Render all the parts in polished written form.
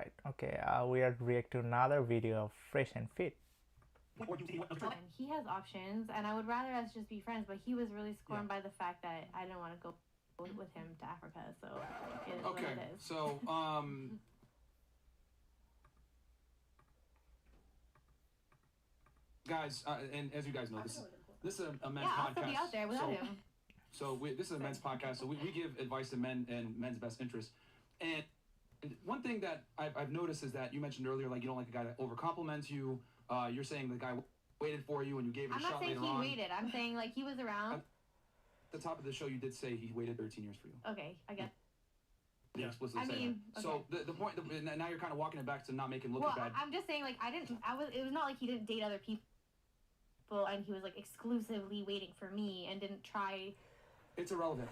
right. Okay, we are react to another video of Fresh and Fit. And he has options, and I would rather us just be friends. But he was really scorned by the fact that I didn't want to go with him to Africa. So it is what it is. So guys, and as you guys know, this is a men's I'll podcast. still be out there without him. So this is a men's podcast. So we give advice to men and men's best interest. And one thing that I've noticed is that you mentioned earlier, like you don't like a guy that over compliments you. You're saying the guy waited for you and you gave it a shot later on. I'm not saying he waited. I'm saying like he was around. At the top of the show, you did say he waited 13 years for you. Okay, I guess. Yeah, explicitly say that. Okay. So the point, now you're kind of walking it back to not making him look bad. I'm just saying like it was not like he didn't date other people and he was like exclusively waiting for me and didn't try. It's irrelevant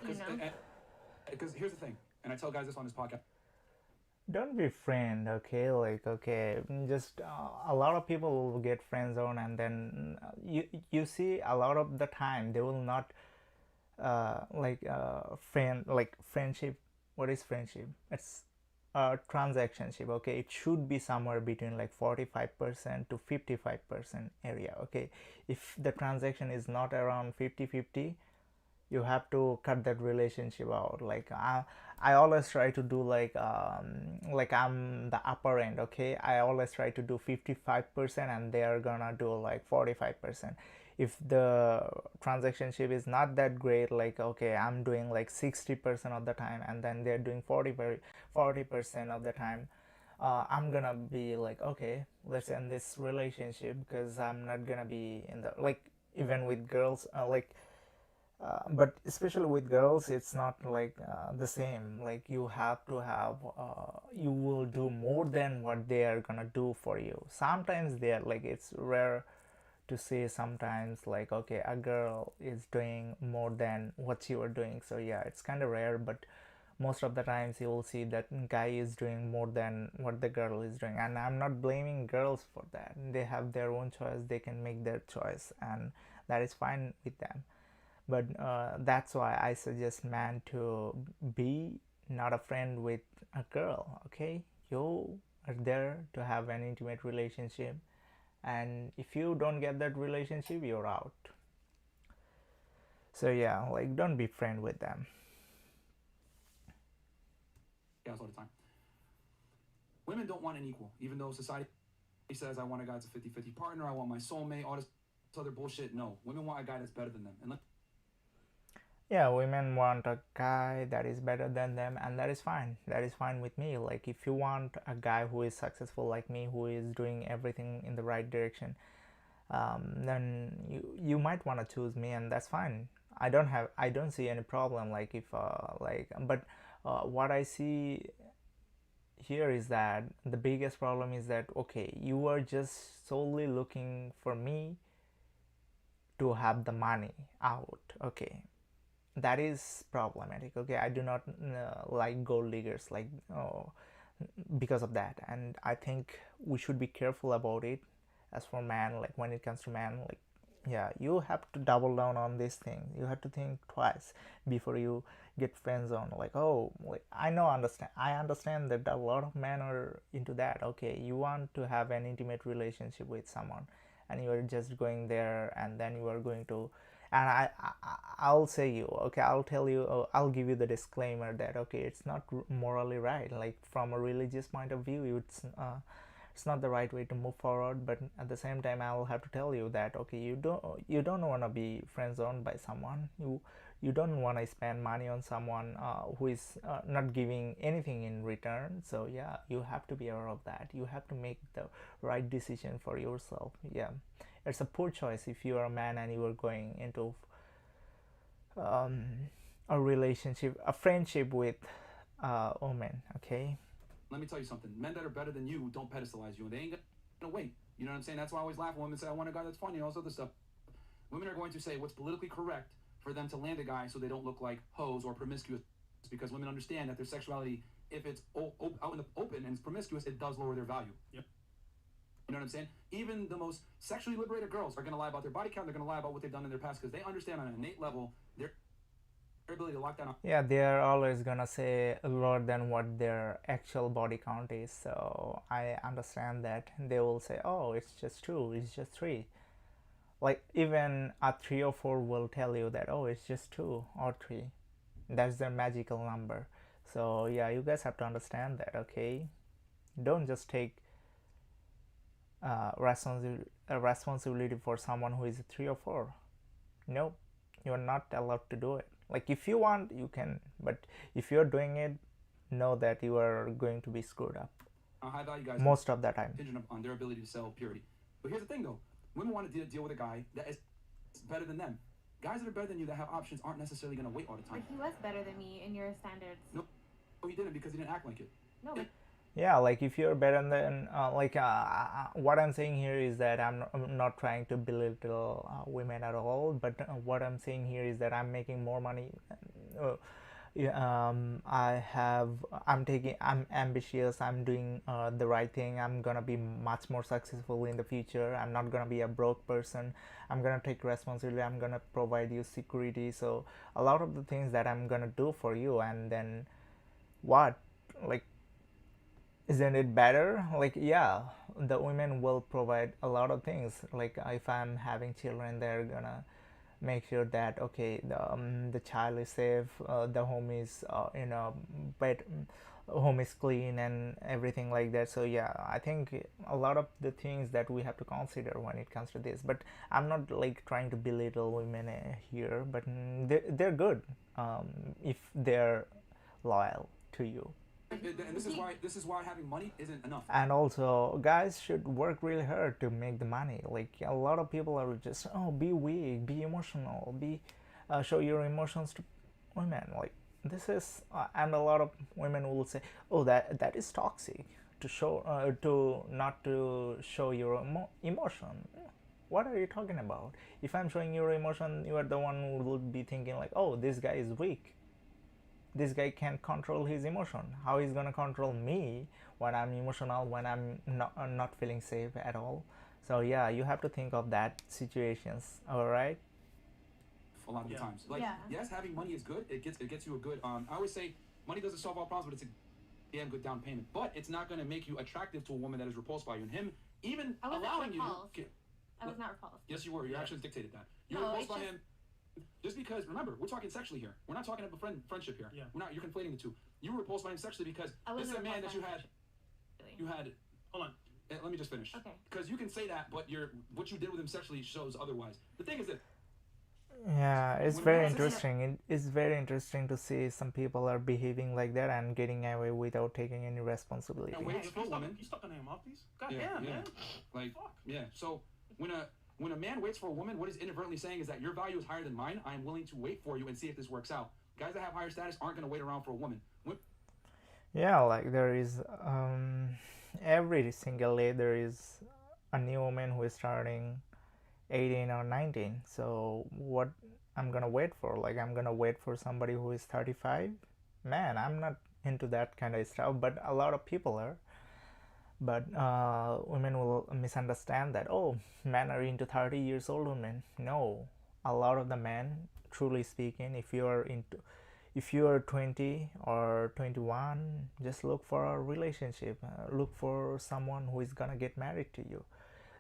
because here's the thing, and I tell guys this on this podcast. Don't be friend, okay? Like, okay, just a lot of people will get friend zone, and then you see a lot of the time they will not friendship. What is friendship? It's transactionship. Okay, it should be somewhere between like 45% to 55% area. Okay, if the transaction is not around 50-50, you have to cut that relationship out. Like I always try to do like I'm the upper end. Okay, I always try to do 55% and they are gonna do like 45%. If the transactionship is not that great, like okay, I'm doing like 60% of the time and then they're doing 40% of the time, I'm gonna be like, okay, let's end this relationship because I'm not gonna be in the like, even with girls, but especially with girls it's not like the same. Like you have to have you will do more than what they are gonna do for you. Sometimes they are like, it's rare to say sometimes like, okay, a girl is doing more than what you are doing. So yeah, it's kind of rare, but most of the times you will see that guy is doing more than what the girl is doing. And I'm not blaming girls for that. They have their own choice, they can make their choice, and that is fine with them. But that's why I suggest man to be not a friend with a girl. Okay, you are there to have an intimate relationship, and if you don't get that relationship, you're out. So yeah, like don't be friend with them. Yeah, all the time. Women don't want an equal, even though society says I want a guy that's a 50-50 partner, I want my soulmate, all this other bullshit. No, women want a guy that's better than them. And Yeah, women want a guy that is better than them, and that is fine. That is fine with me. Like if you want a guy who is successful like me, who is doing everything in the right direction, then you might want to choose me, and that's fine. I don't see any problem. Like if but what I see here is that the biggest problem is that, okay, you are just solely looking for me to have the money out. Okay, that is problematic. Okay, I do not like gold diggers, like because of that. And I think we should be careful about it. As for man, like when it comes to man, like yeah, you have to double down on this thing. You have to think twice before you get friend zone. Like, oh, like I understand that a lot of men are into that. Okay, you want to have an intimate relationship with someone and you are just going there, and then you are going to, and I'll say you, okay, I'll tell you, I'll give you the disclaimer that, okay, it's not morally right. Like from a religious point of view, it's not the right way to move forward. But at the same time, I will have to tell you that, okay, you don't want to be friend zoned by someone. You don't want to spend money on someone who is not giving anything in return. So yeah, you have to be aware of that. You have to make the right decision for yourself. Yeah, it's a poor choice if you are a man and you are going into um, a relationship, a friendship with a woman. Okay. let me tell you something. Men that are better than you don't pedestalize you, and they ain't gonna wait. You know what I'm saying? That's why I always laugh when women say, I want a guy that's funny and all this other stuff. Women are going to say what's politically correct for them to land a guy so they don't look like hoes or promiscuous, because women understand that their sexuality, if it's out in the open and it's promiscuous, it does lower their value. Yep. You know what I'm saying? Even the most sexually liberated girls are going to lie about their body count. They're going to lie about what they've done in their past because they understand on an innate level ability to lock down Yeah, they are always gonna say lower than what their actual body count is. So I understand that they will say, "Oh, it's just two, it's just three." Like even a three or four will tell you that, "Oh, it's just two or three." That's their magical number. So yeah, you guys have to understand that. Okay, don't just take responsibility for someone who is a three or four. Nope, you're not allowed to do it. Like if you want, you can, but if you're doing it, know that you are going to be screwed up high value guys most of the time. contingent on their ability to sell purity. But here's the thing though, women want to deal with a guy that is better than them. Guys that are better than you that have options aren't necessarily going to wait all the But time. he was better than me in your standards. No, he didn't because he didn't act like it. No, but Yeah, like if you're better than what I'm saying here is that I'm not trying to belittle women at all, but what I'm saying here is that I'm making more money. uh, yeah, I'm ambitious, I'm doing the right thing, I'm gonna be much more successful in the future, I'm not gonna be a broke person, I'm gonna take responsibility, I'm gonna provide you security. So a lot of the things that I'm gonna do for you, and then what, like, isn't it better? Like, yeah, the women will provide a lot of things. Like if I'm having children, they're gonna make sure that okay, the child is safe, the home is bed home is clean and everything like that. So yeah, I think a lot of the things that we have to consider when it comes to this. But I'm not like trying to belittle women here, but they're good if they're loyal to you. And this is why having money isn't enough. And also guys should work really hard to make the money. Like a lot of people are just, oh, be weak, be emotional, be show your emotions to women. Like this is and a lot of women will say, oh, that is toxic to show to not to show your emotion. What are you talking about? If I'm showing your emotion, you are the one who will be thinking like, oh, this guy is weak, this guy can't control his emotion. How he's gonna control me when I'm emotional, when I'm not feeling safe at all? So yeah, you have to think of that situations. All right. A lot of the times, like yes, having money is good. It gets you a good. I always say money doesn't solve all problems, but it's a damn good down payment. But it's not going to make you attractive to a woman that is repulsed by you. And him even I wasn't allowing repulsed. you. I was not repulsed. Yes, you were. Your actions dictated that. You were No, repulsed it's by just- him. Just because, remember, we're talking sexually here. We're not talking about friendship here. Yeah. We're not. You're conflating the two. You were repulsed by him sexually because I this is a wasn't man that repulsed you by had. him You had. Hold on. Let me just finish. Okay. Because you can say that, but what you did with him sexually shows otherwise. The thing is that. Yeah, it's When very we- interesting. It is very interesting to see some people are behaving like that and getting away without taking any responsibility. And wait for a woman. You stop the name off, please. God Yeah, damn, yeah. man. Like, Fuck. yeah. So when a man waits for a woman, what he's inadvertently saying is that your value is higher than mine. I am willing to wait for you and see if this works out. Guys that have higher status aren't going to wait around for a woman. Yeah, like there is every single day there is a new woman who is starting 18 or 19. So what I'm gonna wait for? Like I'm gonna wait for somebody who is 35? Man, I'm not into that kind of stuff, but a lot of people are. But women will misunderstand that, oh, men are into 30 years old women. No, a lot of the men, truly speaking, if you are 20 or 21, just look for a relationship, look for someone who is gonna get married to you.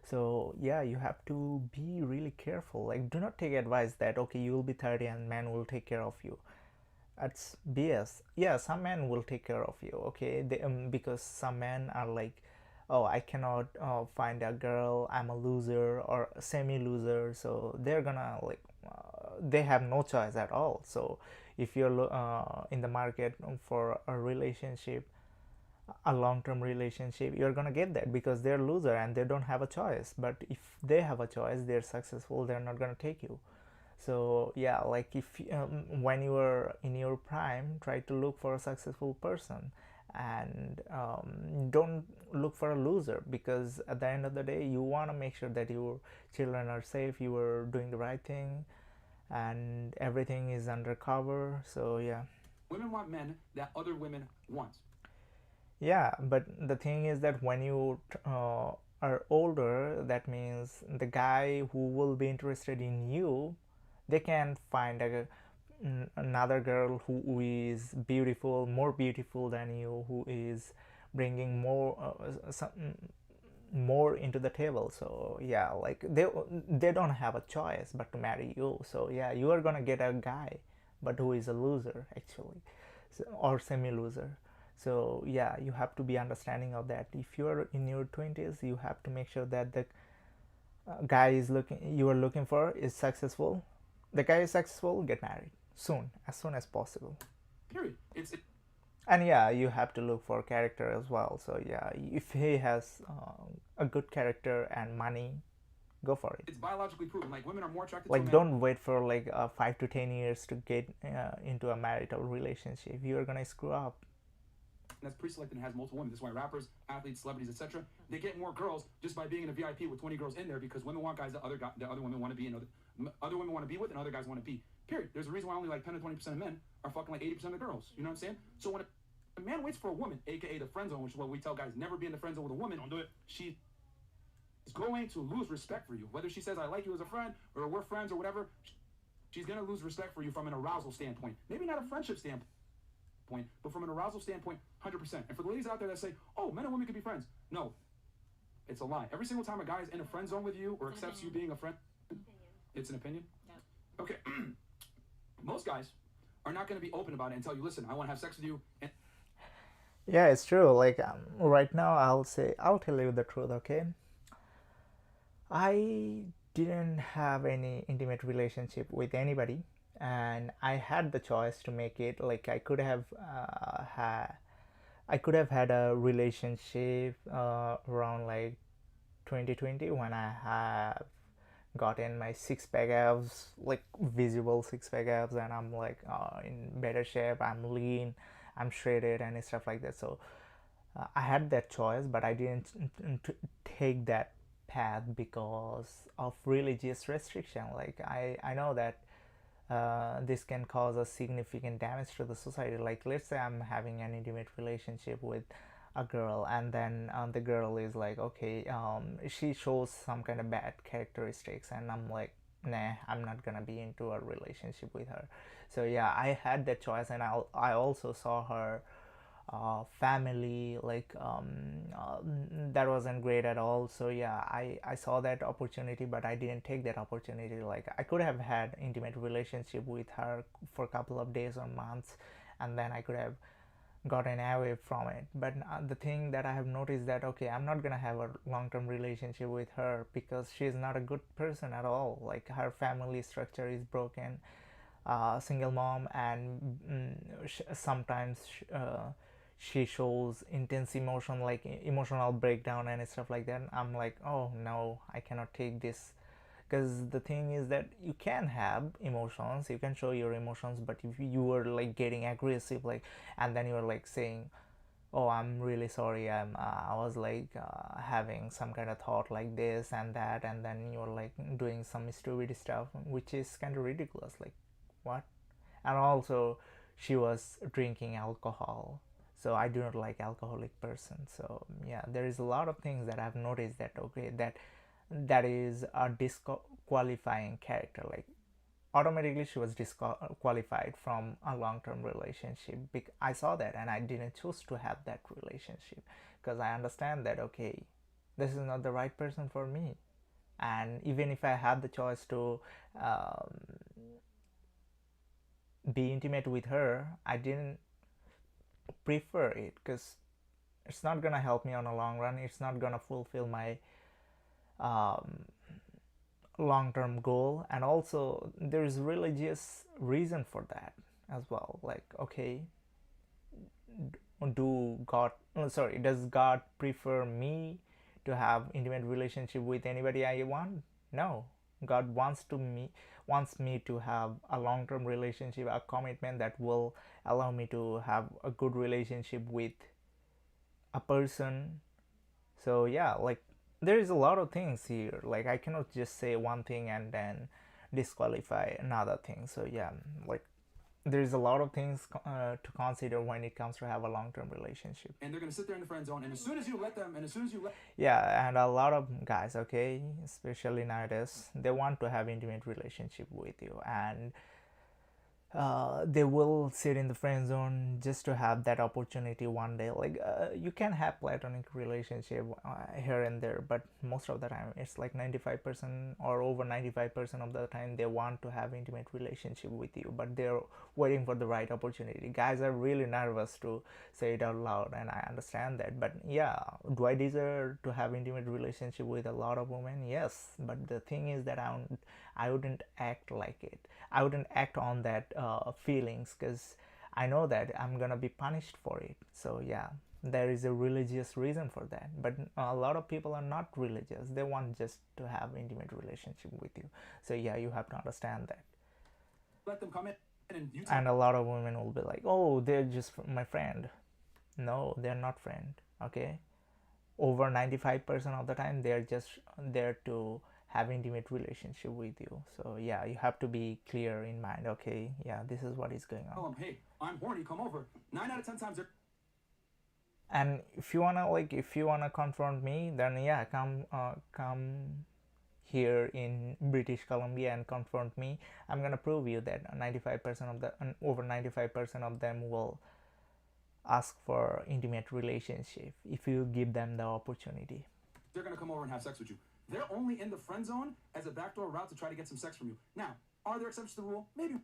So yeah, you have to be really careful. Like do not take advice that okay, you will be 30 and man will take care of you. That's BS. Yeah, some men will take care of you, okay, because some men are like, oh, I cannot find a girl, I'm a loser or semi loser, so they're gonna like they have no choice at all. So if you're in the market for a relationship, a long-term relationship, you're gonna get that because they're loser and they don't have a choice. But if they have a choice, they're successful, they're not gonna take you. So yeah, like if when you are in your prime, try to look for a successful person, and don't look for a loser, because at the end of the day you want to make sure that your children are safe, you are doing the right thing, and everything is under cover. So yeah. Women want men that other women want. Yeah, but the thing is that when you are older, that means the guy who will be interested in you, they can find a another girl who is beautiful, more beautiful than you, who is bringing more into the table. So yeah, like they don't have a choice but to marry you. So yeah, you are gonna get a guy but who is a loser actually, so, or semi loser. So yeah, you have to be understanding of that. If you're in your 20s, you have to make sure that the guy is looking you are looking for is successful. The guy is successful, get married soon, as soon as possible. Period. It's And yeah, you have to look for character as well. So yeah, if he has a good character and money, go for it. it's biologically proven. Like women are more attracted to a Like man don't wait for like 5 to 10 years to get into a marital relationship. You're gonna screw up. that's pre-selected and has multiple women. That's why rappers, athletes, celebrities, etc. They get more girls just by being in a VIP with 20 girls in there because women want guys that the other women want to be and other women want to be with and other guys want to be. Period. There's a reason why only like 10 to 20% of men are fucking like 80% of the girls. You know what I'm saying? So when a man waits for a woman, aka the friend zone, which is what we tell guys, never be in the friend zone with a woman. Don't do it. She is going to lose respect for you. Whether she says I like you as a friend or we're friends or whatever, she's gonna lose respect for you from an arousal standpoint. Maybe not a friendship standpoint, but from an arousal standpoint, 100%. And for the ladies out there that say, "Oh, men and women can be friends," no, it's a lie. Every single time a guy is in a friend zone with you or accepts you being a friend, it's an opinion. Yeah. Okay. Most guys are not going to be open about it and tell you, "Listen, I want to have sex with you." And Yeah, it's true. Like right now, I'll tell you the truth. Okay, I didn't have any intimate relationship with anybody, and I had the choice to make it. Like I could have had a relationship around like 2020 when I have gotten my six pack abs, like visible six pack abs, and I'm like in better shape. I'm lean, I'm shredded, and stuff like that. So I had that choice, but I didn't take that path because of religious restriction. Like I know that this can cause a significant damage to the society. Like let's say I'm having an intimate relationship with a girl, and then the girl is like, okay, she shows some kind of bad characteristics, and I'm like, nah, I'm not gonna be into a relationship with her. So yeah, I had that choice, and I also saw her family, like that wasn't great at all. So yeah, I saw that opportunity, but I didn't take that opportunity. Like I could have had intimate relationship with her for a couple of days or months, and then I could have gotten away from it. But the thing that I have noticed that, okay, I'm not gonna have a long-term relationship with her because she's not a good person at all. Like her family structure is broken, single mom, and sometimes she shows intense emotion, like emotional breakdown and stuff like that. I'm like, oh no, I cannot take this. Because the thing is that you can have emotions, you can show your emotions, but if you are like getting aggressive, like, and then you're like saying, oh, I'm really sorry, I was like having some kind of thought like this and that, and then you're like doing some stupid stuff, which is kind of ridiculous. Like, what? And also, she was drinking alcohol, so I do not like alcoholic person. So yeah, there is a lot of things that I've noticed that, okay, that is a disqualifying character. Like automatically she was disqualified from a long-term relationship. I saw that and I didn't choose to have that relationship because I understand that, okay, this is not the right person for me. And even if I had the choice to um, be intimate with her, I didn't prefer it because it's not gonna help me on a long run. It's not gonna fulfill my um, long-term goal. And also there's religious reason for that as well. Like, okay, does God prefer me to have intimate relationship with anybody I want? No. God wants me to have a long-term relationship, a commitment that will allow me to have a good relationship with a person. So yeah, like there is a lot of things here. Like I cannot just say one thing and then disqualify another thing. So yeah, like there's a lot of things to consider when it comes to have a long-term relationship. And they're gonna sit there in the friend zone, and as soon as you let them, and as soon as you let Yeah, and a lot of guys, okay, especially nowadays, they want to have intimate relationship with you, and they will sit in the friend zone just to have that opportunity one day. Like you can have platonic relationship here and there, but most of the time it's like 95% or over 95% of the time they want to have intimate relationship with you, but they're waiting for the right opportunity. Guys are really nervous to say it out loud, and I understand that. But yeah, do I deserve to have intimate relationship with a lot of women? Yes, but the thing is that I wouldn't act like it. I wouldn't act on that feelings, because I know that I'm gonna be punished for it. So yeah, there is a religious reason for that. But a lot of people are not religious. They want just to have intimate relationship with you. So yeah, you have to understand that. Let them come in and you And a lot of women will be like, "Oh, they're just my friend." No, they're not friend. Okay, over 95% of the time they're just there to have intimate relationship with you. So yeah, you have to be clear in mind. Okay, yeah, this is what is going on. tell them, hey, I'm horny, come over. 9 out of 10 times they're And if you wanna confront me, then yeah, come here in British Columbia and confront me. I'm gonna prove you that 95% of the over 95% of them will ask for intimate relationship if you give them the opportunity. they're going to come over and have sex with you. They're only in the friend zone as a backdoor route to try to get some sex from you. Now, are there exceptions to the rule? Maybe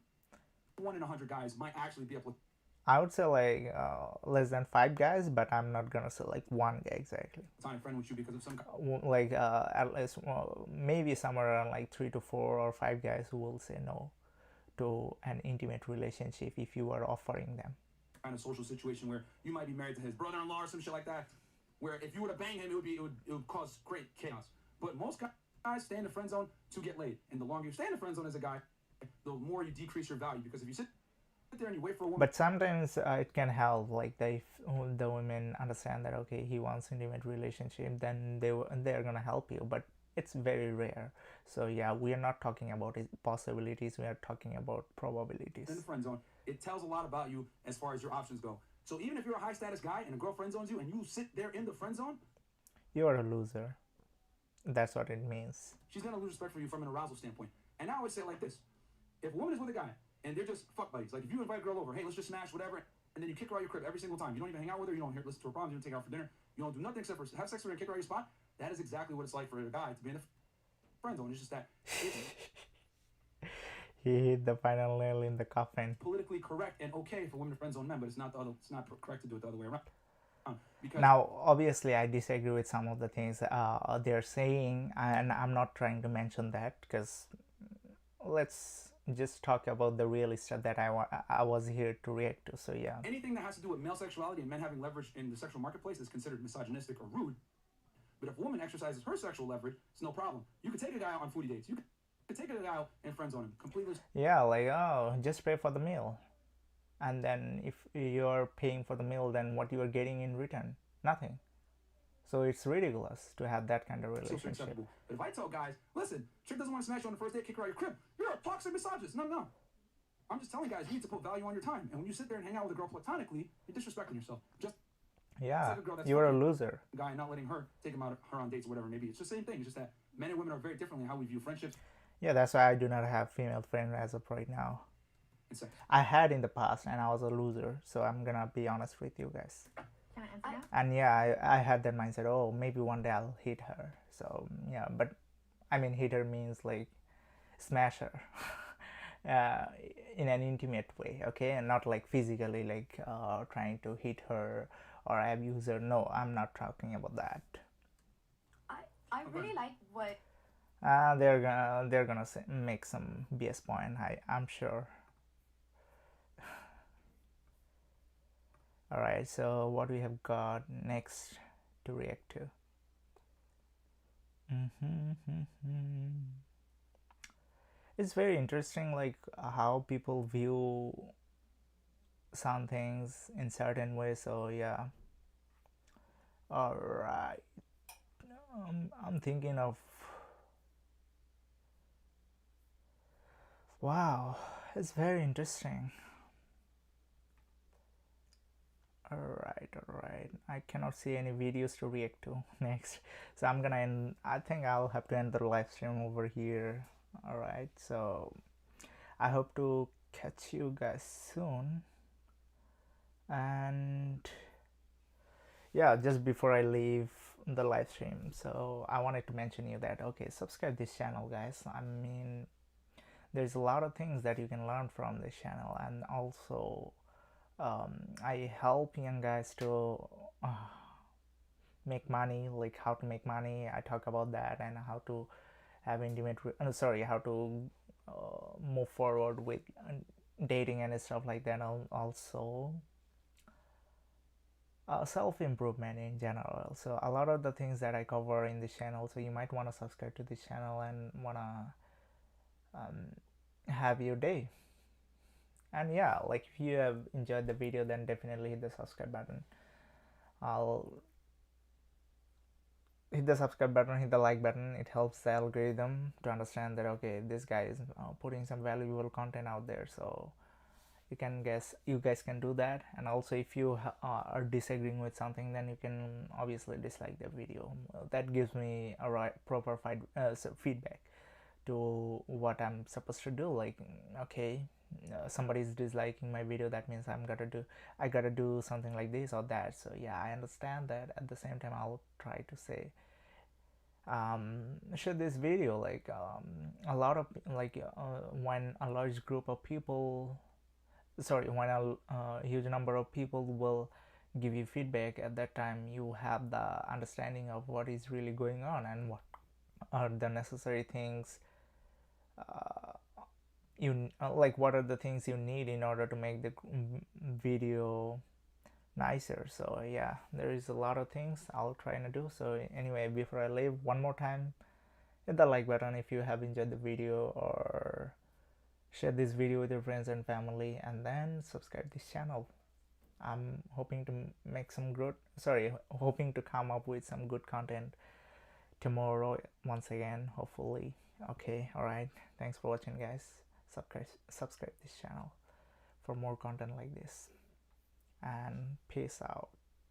1 in 100 guys might actually be able to I would say like less than 5 guys, but I'm not gonna say like one guy exactly. sign a friend with you because of some Like at least maybe somewhere around like 3 to 4 or 5 guys who will say no to an intimate relationship if you are offering them. kind of social situation where you might be married to his brother-in-law or some shit like that, where if you were to bang him, it would cause great chaos. But most guys stay in the friend zone to get laid, and the longer you stay in the friend zone as a guy, the more you decrease your value. Because if you sit there and you wait for a woman, But sometimes it can help, like if the women understand that okay, he wants intimate relationship, then they're gonna help you. But it's very rare. So yeah, we are not talking about possibilities. We are talking about probabilities. in the friend zone, it tells a lot about you as far as your options go. So even if you're a high status guy and a girl friend zones you and you sit there in the friend zone, You are a loser. That's what it means. she's gonna lose respect for you from an arousal standpoint. And I always say it like this: if a woman is with a guy and they're just fuck buddies, like if you invite a girl over, hey, let's just smash whatever, and then you kick her out your crib every single time, you don't even hang out with her, you don't listen to her problems, you don't take her out for dinner, you don't do nothing except for have sex with her and kick her out your spot. That is exactly what it's like for a guy to be in the friend zone. It's just that He hit the final nail in the coffin. politically correct and okay for women to friend zone men, but it's not it's not correct to do it the other way around. Because Now, obviously, I disagree with some of the things they're saying, and I'm not trying to mention that because let's just talk about the real stuff that I was here to react to. So yeah, anything that has to do with male sexuality and men having leverage in the sexual marketplace is considered misogynistic or rude. But if a woman exercises her sexual leverage, it's no problem. You could take a guy out on foodie dates. You could take a guy out and friend zone him completely. yeah, like oh, just pay for the meal, and then if you're paying for the meal, then what you are getting in return? Nothing. So it's ridiculous to have that kind of Still relationship. acceptable. But if I tell guys, listen, chick doesn't want to smash you on the first date, kick her out of your crib, you're a toxic misogynist. No. I'm just telling guys, you need to put value on your time. And when you sit there and hang out with a girl platonically, you're disrespecting yourself. Just Yeah, like a girl that's you're a fucking loser. guy and not letting her take him out her on dates or whatever maybe. It's the same thing. It's just that men and women are very differently in how we view friendships Yeah, that's why I do not have female friend as of right now. and sex. I had in the past, and I was a loser. So I'm gonna be honest with you guys. Can I answer now? And yeah, I had that mindset. Oh, maybe one day I'll hit her. So yeah, but I mean, hit her means like smash her. In an intimate way, okay, and not like physically, like trying to hit her or abuse her. No, I'm not talking about that. I really like what They're gonna make some BS point. I'm sure. All right, so what we have got next to react to? It's very interesting, like how people view some things in certain ways. So yeah. All right. I'm thinking of. Wow, it's very interesting. Alright. I cannot see any videos to react to next. So I'm gonna end. I think I'll have to end the live stream over here. Alright, so I hope to catch you guys soon. And yeah, just before I leave the live stream, so I wanted to mention you that, okay, subscribe this channel, guys. I mean, there's a lot of things that you can learn from this channel, and also I help young guys to make money, like how to make money. I talk about that, and how to have how to move forward with dating and stuff like that. Also self-improvement in general. So a lot of the things that I cover in this channel, so you might want to subscribe to this channel and want to have your day. And yeah, like if you have enjoyed the video, then definitely hit the subscribe button. I'll hit the subscribe button, hit the like button. It helps the algorithm to understand that, okay, this guy is putting some valuable content out there. So you guys can do that. And also, if you are disagreeing with something, then you can obviously dislike the video. That gives me a proper feedback to what I'm supposed to do. Like, okay, somebody's disliking my video, that means I gotta do something like this or that. So yeah, I understand that. At the same time, I'll try to say share this video, like a lot of when a large group of people, when a huge number of people will give you feedback, at that time you have the understanding of what is really going on and what are the necessary things what are the things you need in order to make the video nicer. So yeah, there is a lot of things I'll try to do. So anyway, before I leave, one more time, hit the like button if you have enjoyed the video, or share this video with your friends and family, and then subscribe this channel. I'm hoping to make some good hoping to come up with some good content tomorrow once again, hopefully. Okay, all right, thanks for watching, guys. Subscribe this channel for more content like this, and peace out.